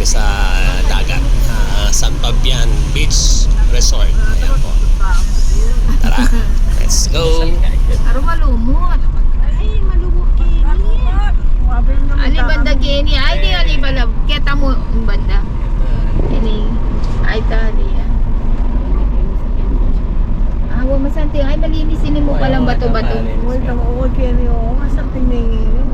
kami sa dagat. San Fabian Beach Resort. Ayan po. Tara, let's go. Aro malumot. Ay, malumot kini. Ali banda kini. Ay, di ali bala. Kita mo yung banda. Ini. Ay, tali yan. Awa masanting. Ay, malinis. Sinin mo palang bato-bato. Huwag na mauwag kini. Oo, masarting na yun.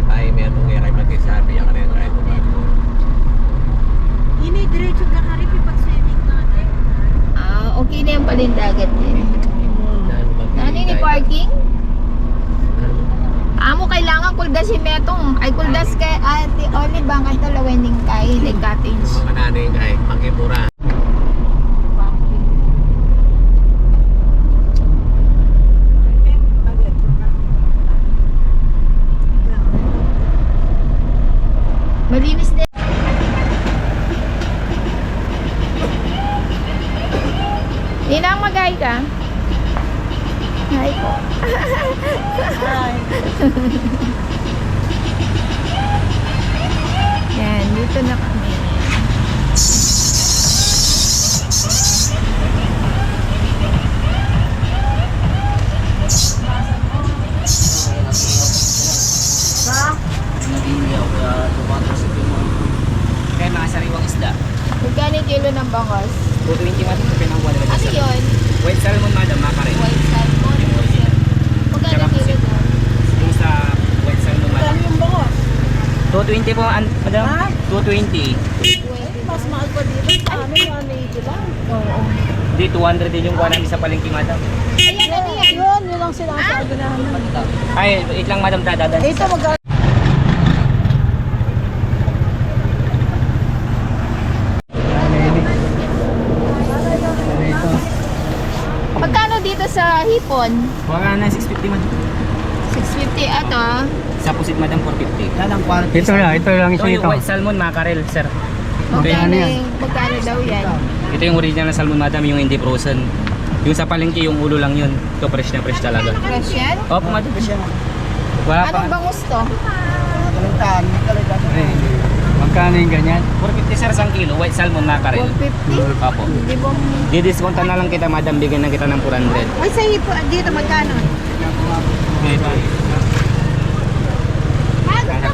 Ay, may anong iray magkasabi ang rin right? Ini, diretso ka ka rin pag-swimming natin. Okay na yung palindagat din. Nani ni parking? Amo kailangan kuldas si Metong. Ay kuldas kay Ate Olive ang ito lawening kay like cottage. Mga nanay kay Pangipura. Malinis din. Ninang magay ka? Hi po. Yan, dito na kami. Kaya mga sariwang isda. Magkano yung kilo ng bangos? 220 madam sa pinangkuha nila Ano yun? White salmon madam, makarin. White salmon. Magkano yung kilo doon? Yung sa white salmon madam. Saan yung bangos? 220 po madam. Ha? 220. Mas mahal pa dito. Sa amin, 180 lang. Oo. Di 200 din yung kuha namin sa palengke madam. Ayan, ano yan? Yun lang sila ang sabi namin. Ay, wait lang madam, dadadan. Ito magkano? Magkano dito sa hipon? Kuha na 650 madam. 650 ato. Sa pusit madam 450. Dalang Ito lang Ito yung white salmon, makarel sir. Magkano daw yan? Ito yung original na salmon madam, yung hindi frozen. Yung sa palengke, yung ulo lang yun. Ito fresh na fresh talaga. Fresh yan? Opo madam, fresh yan. Wala pa. Anong bangus to? Magkano yung ganyan? 450 sir, 1 kilo. White salmon, makarel. 450? Opo. Di ba? Didiscountan na lang kita madam, bigyan na kita ng 400. Ay, sa hipo, dito magkano?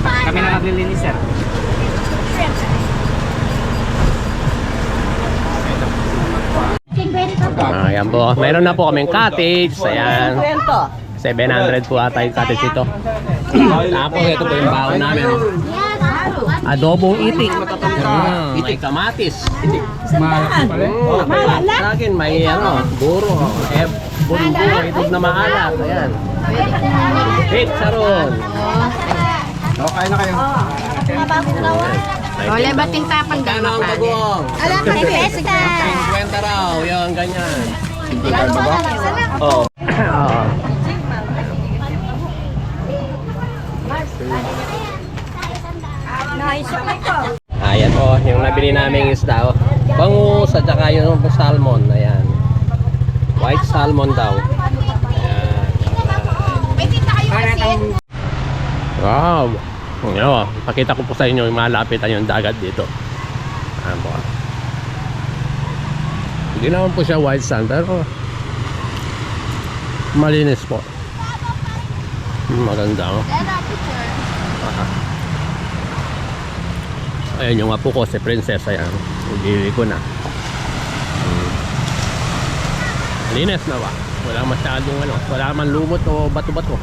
Kami na naglilinis sir. Ayan po. Meron na po kaming cottage. Ayan. Kwento. 700 po ata yung cottage ito. Tapos ito po yung baon namin. Adobong itik. May kamatis. Sa akin may buro. Buro itik na maalat. Ayan. Wait, Sharon. Okay na kayo. Wala bating tapan ka Kano ang bagong? Alam ko ni Pesta. 50 raw. Yan, ganyan. Oo. Ayan po, yung nabili namin isda. Bangus at saka yung salmon. Ayan. White salmon daw. Ayan. May tinta kayo kasi. Wow. Yo, pakita ko po sa inyo yung malapitan yung dagat dito. Ayan po. Hindi naman po siya white sand pero malinis po. Maganda. Ayan yung apo ko, si Princess. Ayan, ibili ko na. Malinis na ba? Wala masyadong wala man lumot o bato-bato.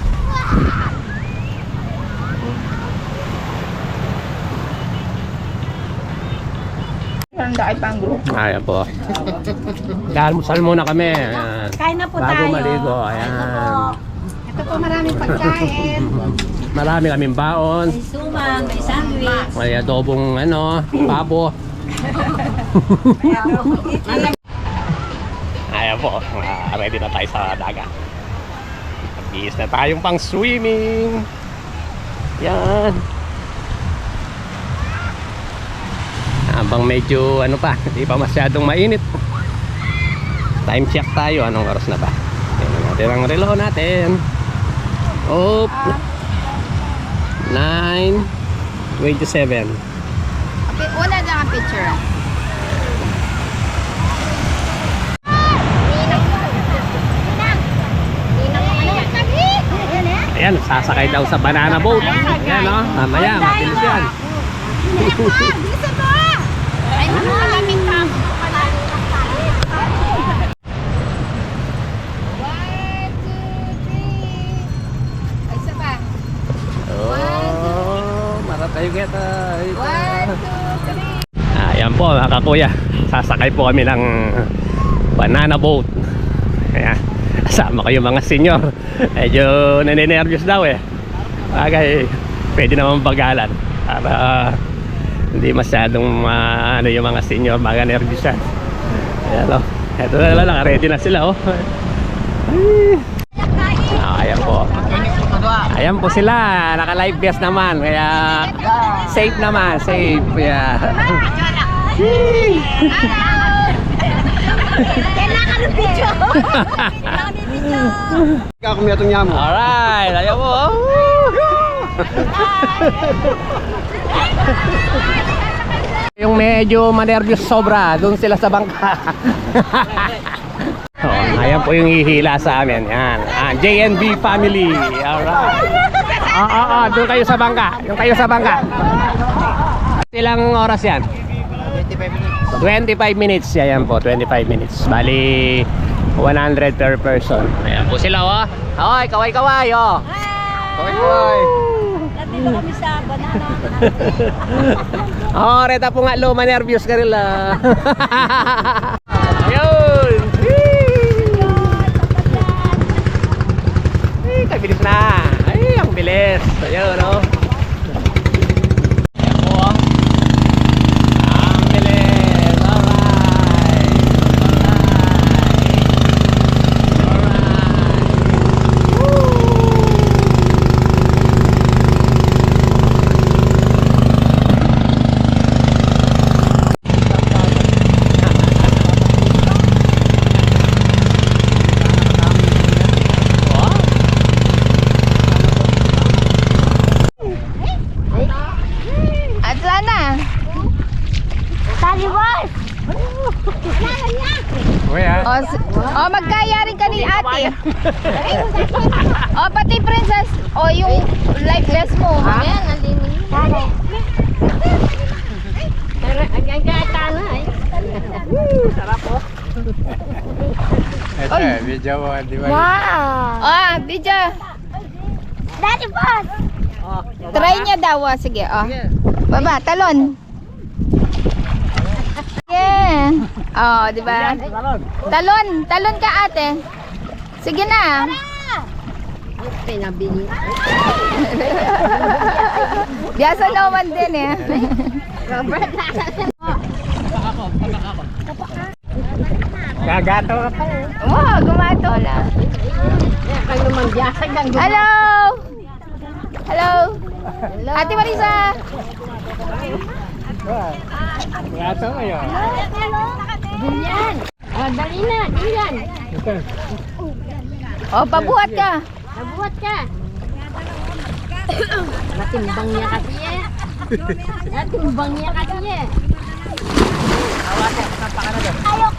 Handa ay pang group. Ayan po. Almusal muna kami. Ayan. Kain na po Bago tayo. maligo. Ayan. Ito po maraming pagkain. Marami kaming baon. May sumang, may sandwich. May adobong pabo. Ayan po. Ready na tayo sa dagat. Mag-iis na tayong pang swimming. Yan. Habang medyo hindi pa masyadong mainit. Time check tayo. Anong oras na ba? Tingnan natin ang relo natin. Oop. 9:27. Okay, una lang ang picture. Ayan, sasakay daw sa banana boat. Ayan, no? Mamaya, mabilis yan. Ay, malamig ka. Oh, marap tayo kita. 1, 2, 3. Ayan po, mga kakuya. Sasakay po kami ng banana boat. Ayan. Kasama ko yung mga senior. Medyo naninervyos daw eh. Bagay, pwede naman bagalan para hindi masyadong ano yung mga senior, mga nervyos yan. Ayan o. Ito na lang, ready na sila oh. Ayan po. Ayan po sila, naka live vest naman. Kaya safe naman, safe. Yeah. Kailangan ng video. Ikaw kumiyatong niya mo. Alright, ayaw mo. Yung medyo manervyos sobra, doon sila sa bangka. Oh, ayan po yung hihila sa amin. Yan. JNB family. Alright. Doon kayo sa bangka. Yung kayo sa bangka. Ilang oras yan? 25 minutes. Ayan po, 25 minutes. Bali 100 per person. Ayan po sila oh. Hoy, kaway-kaway oh. Kaway-kaway. Nandito kami sa banana. Oh, reta po nga lo, manervyos ka rin la. Ayun. Ay, kabilis na. Ay, ang bilis. Ayun oh. Ayan po oh. Ang bilis. Alright. At sana. Talibos! Oh, magkayari ka ni ate. Oh, pati princess. Oh, yung life vest mo. Ayan, nandini. Ito eh, video mo, di ba? Wow! Oh, video. Daddy boss! Try niya daw. Oh. Sige, oh. Baba, talon. Yeah. Oh, di ba? Talon, talon ka ate. Sige na. Pinabili. Biasa naman din eh. Robert, Gagato ka pa. Oh, gumato lang. Kaya naman biyasag ang Hello. Hello. Ate Marisa. Gagato mo yun. Ganyan. Oh, dali na. Ganyan. Oh, pabuhat ka. Nabuhat ka. Natimbang niya kasi eh. Natimbang niya kasi eh. Ayok.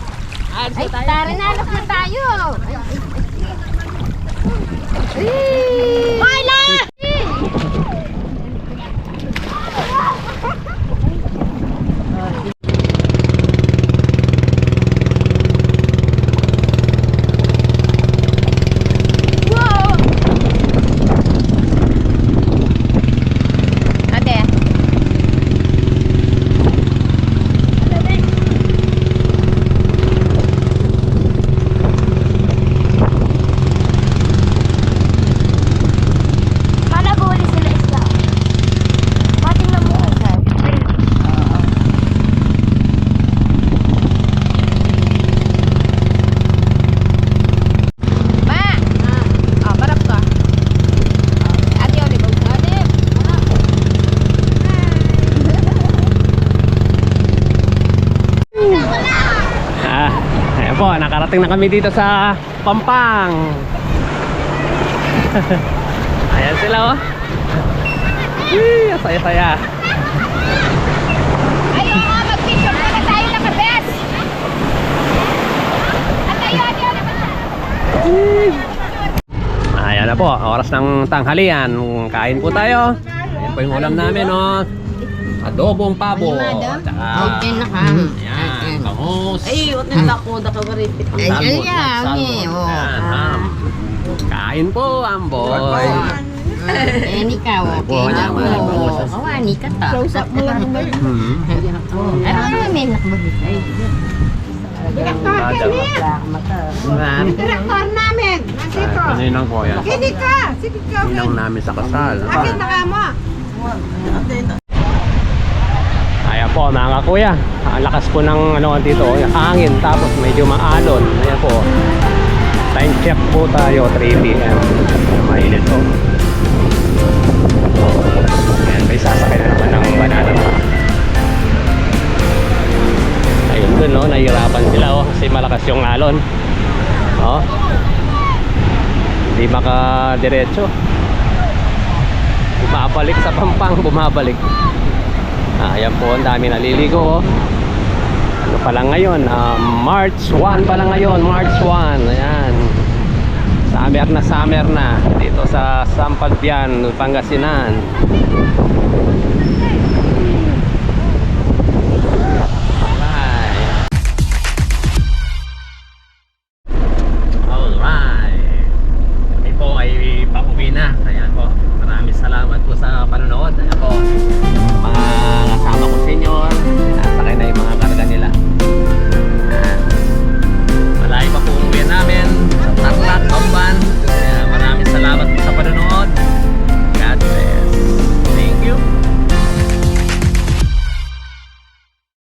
Ay, tara na. Alas na tayo. Ay, la! Ate. Paano huli sila isla? Pating na mo. Ma. Oh, marap ka. Ate Olive. Ate. Ayan po, nakarating na kami dito sa Pampang. Ayan sila oh. Saya-saya. Ayaw nga, mag-picture muna tayo nakabes. At ayaw. Ayan na po, oras ng tanghalian. Kain po tayo. Ayan po yung ulam namin, no? Adobong pabo. Tsaka, Okay na ka. ayan, bangus. Ay, wala na ako, nakagaripit. Ay, Salmon, yan, salmon. Ayan, ham. Kain po, amboy. Eh, ikaw, okay na Ay, bangus. ako. Kawani ka ta. Close up mo lang ba? Hmm. Ano namin nakabagit? Ay, Direktor namin. Nandito. Kaninang ko yan. Sige ka. Sige ka. Ninang namin sa kasal. Akin na ka mo. Ayan po mga kuya. Ang lakas po ng dito, hangin tapos medyo maalon. Ayan po. Time check po tayo 3 PM. Mainit po. Ayan, may sasakay na naman ng banana. Ayun dun, no, nahihirapan sila, oh, kasi malakas yung alon. Oh. Hindi makadiretso. Bumabalik sa Pampang, bumabalik. Ayan po, ang dami naliligo, oh. Ano pa lang ngayon? March 1 pa lang ngayon, March 1. Ayan. Summer na dito sa Sampagbian, Pangasinan.